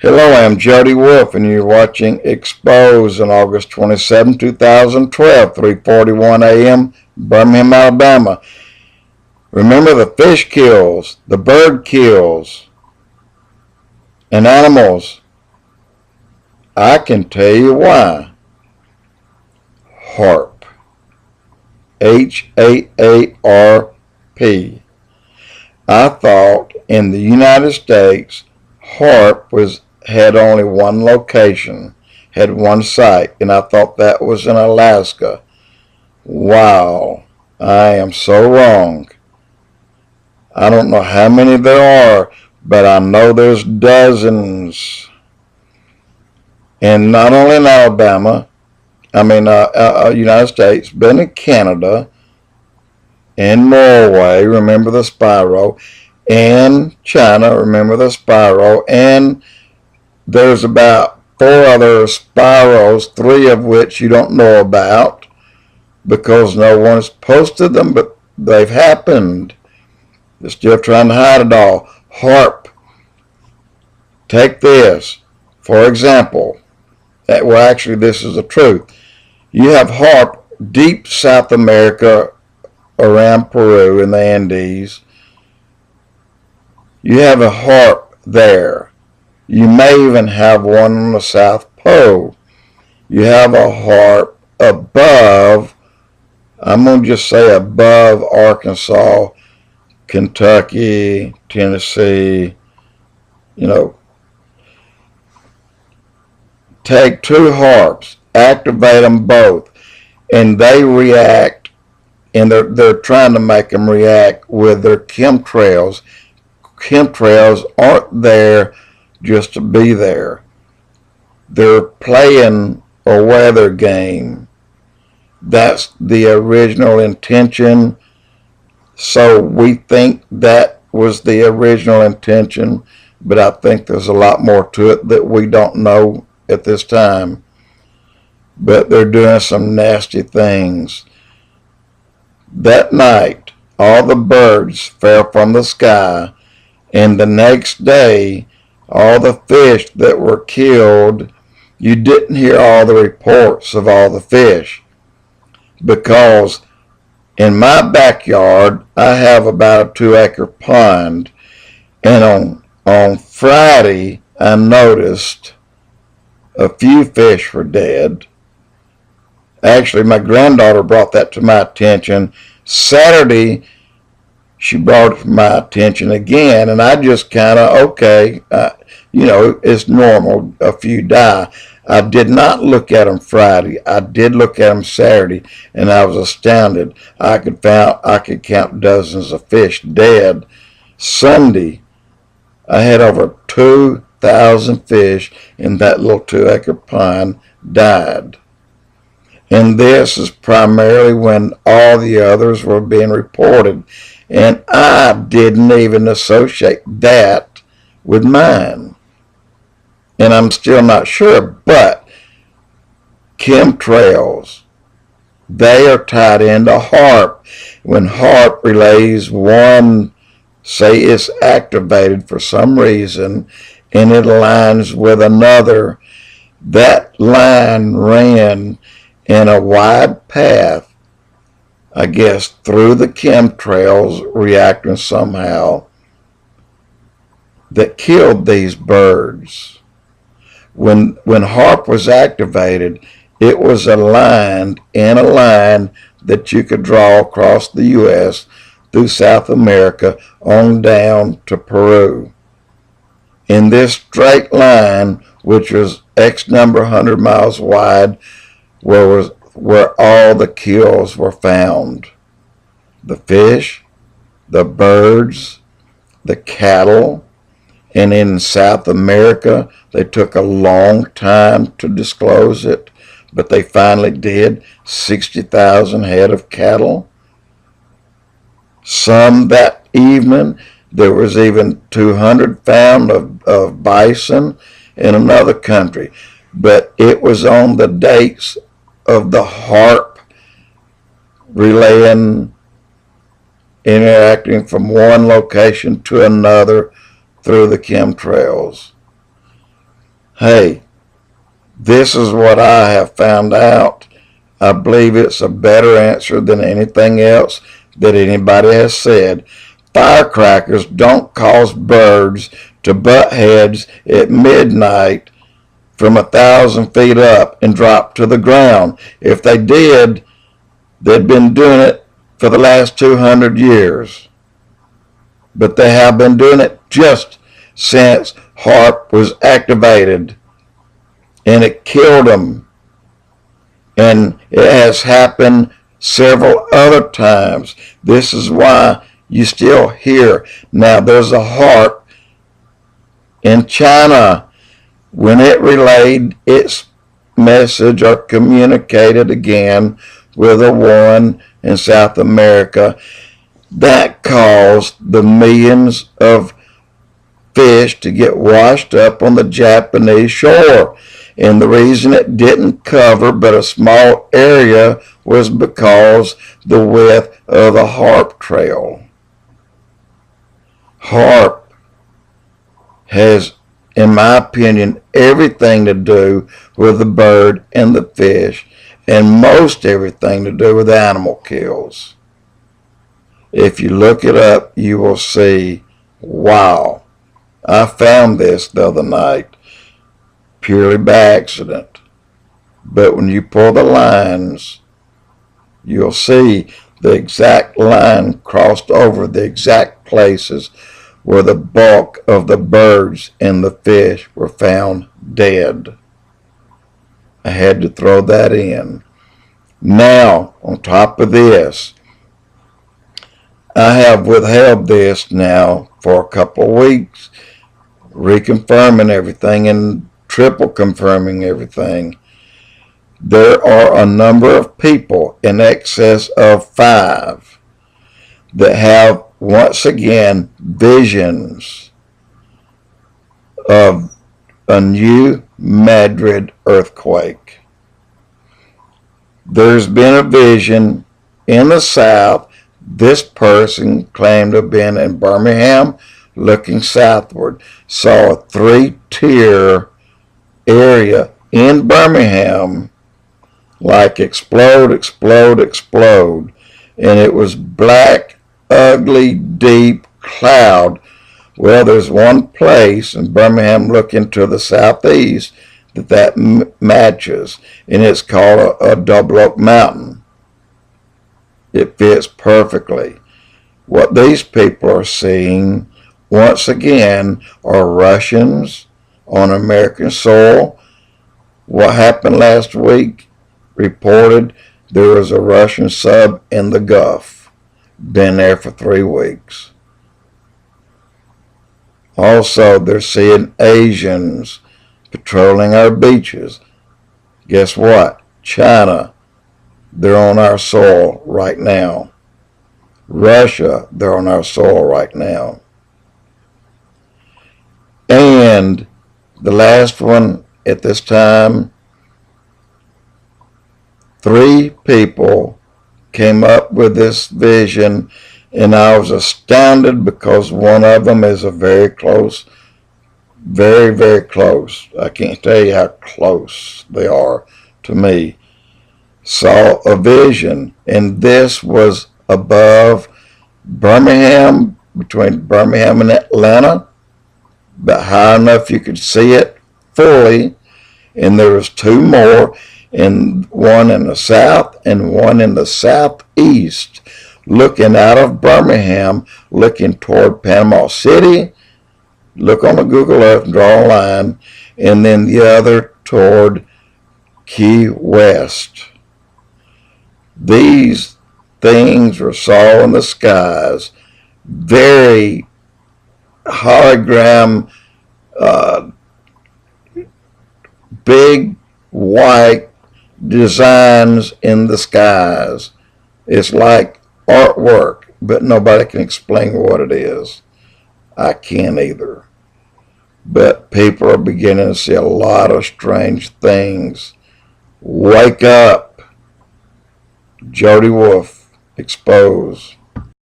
Hello, I'm Jody Wolf, and you're watching EXPOZ on August 27, 2012, 3:41 a.m., Birmingham, Alabama. Remember, the fish kills, the bird kills, and animals. I can tell you why. HAARP. HAARP. I thought in the United States, HAARP had only one location, had one site, and I thought that was in Alaska. Wow, I am so wrong. I don't know how many there are, but I know there's dozens. And not only in Alabama, United States, but in Canada, in Norway, remember the Spiro, and China, remember the Spiro, and there's about 4 other Spiros, 3 of which you don't know about because no one's posted them, but they've happened. They're still trying to hide it all. HAARP. Take this. For example, actually this is the truth. You have HAARP deep South America around Peru in the Andes. You have a HAARP there. You may even have one on the South Pole. You have a HAARP above, I'm going to just say above Arkansas, Kentucky, Tennessee, Take 2 HAARPs, activate them both, and they react, and they're trying to make them react with their chemtrails. Chemtrails aren't there just to be there. They're playing a weather game. That's the original intention. So we think that was the original intention, but I think there's a lot more to it that we don't know at this time. But they're doing some nasty things. That night, all the birds fell from the sky, and the next day, all the fish that were killed, you didn't hear all the reports of all the fish, because in my backyard, I have about a 2-acre pond, and on Friday, I noticed a few fish were dead. Actually, my granddaughter brought that to my attention. Saturday, she brought it to my attention again, and I just kind of, okay, it's normal, a few die. I did not look at them Friday. I did look at them Saturday, and I was astounded. I could count dozens of fish dead. Sunday, I had over 2,000 fish in that little 2-acre pond died. And this is primarily when all the others were being reported. And I didn't even associate that with mine. And I'm still not sure, but chemtrails, they are tied into HAARP. When HAARP relays one, say it's activated for some reason, and it aligns with another, that line ran in a wide path, I guess, through the chemtrails reacting somehow, that killed these birds. When HAARP was activated, it was aligned in a line that you could draw across the U.S. through South America on down to Peru. In this straight line, which was X number 100 miles wide, where all the kills were found. The fish, the birds, the cattle, and in South America, they took a long time to disclose it, but they finally did. 60,000 head of cattle. Some that evening, there was even 200 found of bison in another country. But it was on the dates of the HAARP relaying, interacting from one location to another through the chemtrails. Hey, this is what I have found out. I believe it's a better answer than anything else that anybody has said. Firecrackers don't cause birds to butt heads at midnight from 1,000 feet up and drop to the ground. If they did, they'd been doing it for the last 200 years. But they have been doing it just since HAARP was activated, and it killed them. And it has happened several other times. This is why you still hear. Now, there's a HAARP in China. When it relayed its message or communicated again with a one in South America, that caused the millions of fish to get washed up on the Japanese shore. And the reason it didn't cover but a small area was because the width of the HAARP trail. HAARP has, in my opinion, everything to do with the bird and the fish, and most everything to do with animal kills. If you look it up, you will see, wow. I found this the other night purely by accident. But when you pull the lines, you'll see the exact line crossed over the exact places where the bulk of the birds and the fish were found dead. I had to throw that in. Now, on top of this, I have withheld this now for a couple of weeks, reconfirming everything and triple confirming everything. There are a number of people, in excess of 5, that have once again visions of a new Madrid earthquake. There's been a vision in the south. This person claimed to have been in Birmingham looking southward, saw a 3-tier area in Birmingham like explode, explode, explode. And it was black, ugly, deep cloud. Well, there's one place in Birmingham looking to the southeast that matches, and it's called a Double Oak Mountain. It fits perfectly. What these people are seeing, once again, are Russians on American soil. What happened last week? Reported there was a Russian sub in the Gulf. Been there for 3 weeks. Also, they're seeing Asians patrolling our beaches. Guess what? China, they're on our soil right now. Russia, they're on our soil right now. And the last one at this time, 3 people came up with this vision, and I was astounded because one of them is a very close, very, very close. I can't tell you how close they are to me. Saw a vision, and this was above Birmingham, between Birmingham and Atlanta, but high enough you could see it fully. And there was 2 more, and one in the south and one in the southeast, looking out of Birmingham, looking toward Panama City. Look on the Google Earth and draw a line, and then the other toward Key West. These things were saw in the skies, very hologram, big white designs in the skies. It's like artwork, but nobody can explain what it is. I can't either. But people are beginning to see a lot of strange things. Wake up. Jody Wolf, EXPOZ.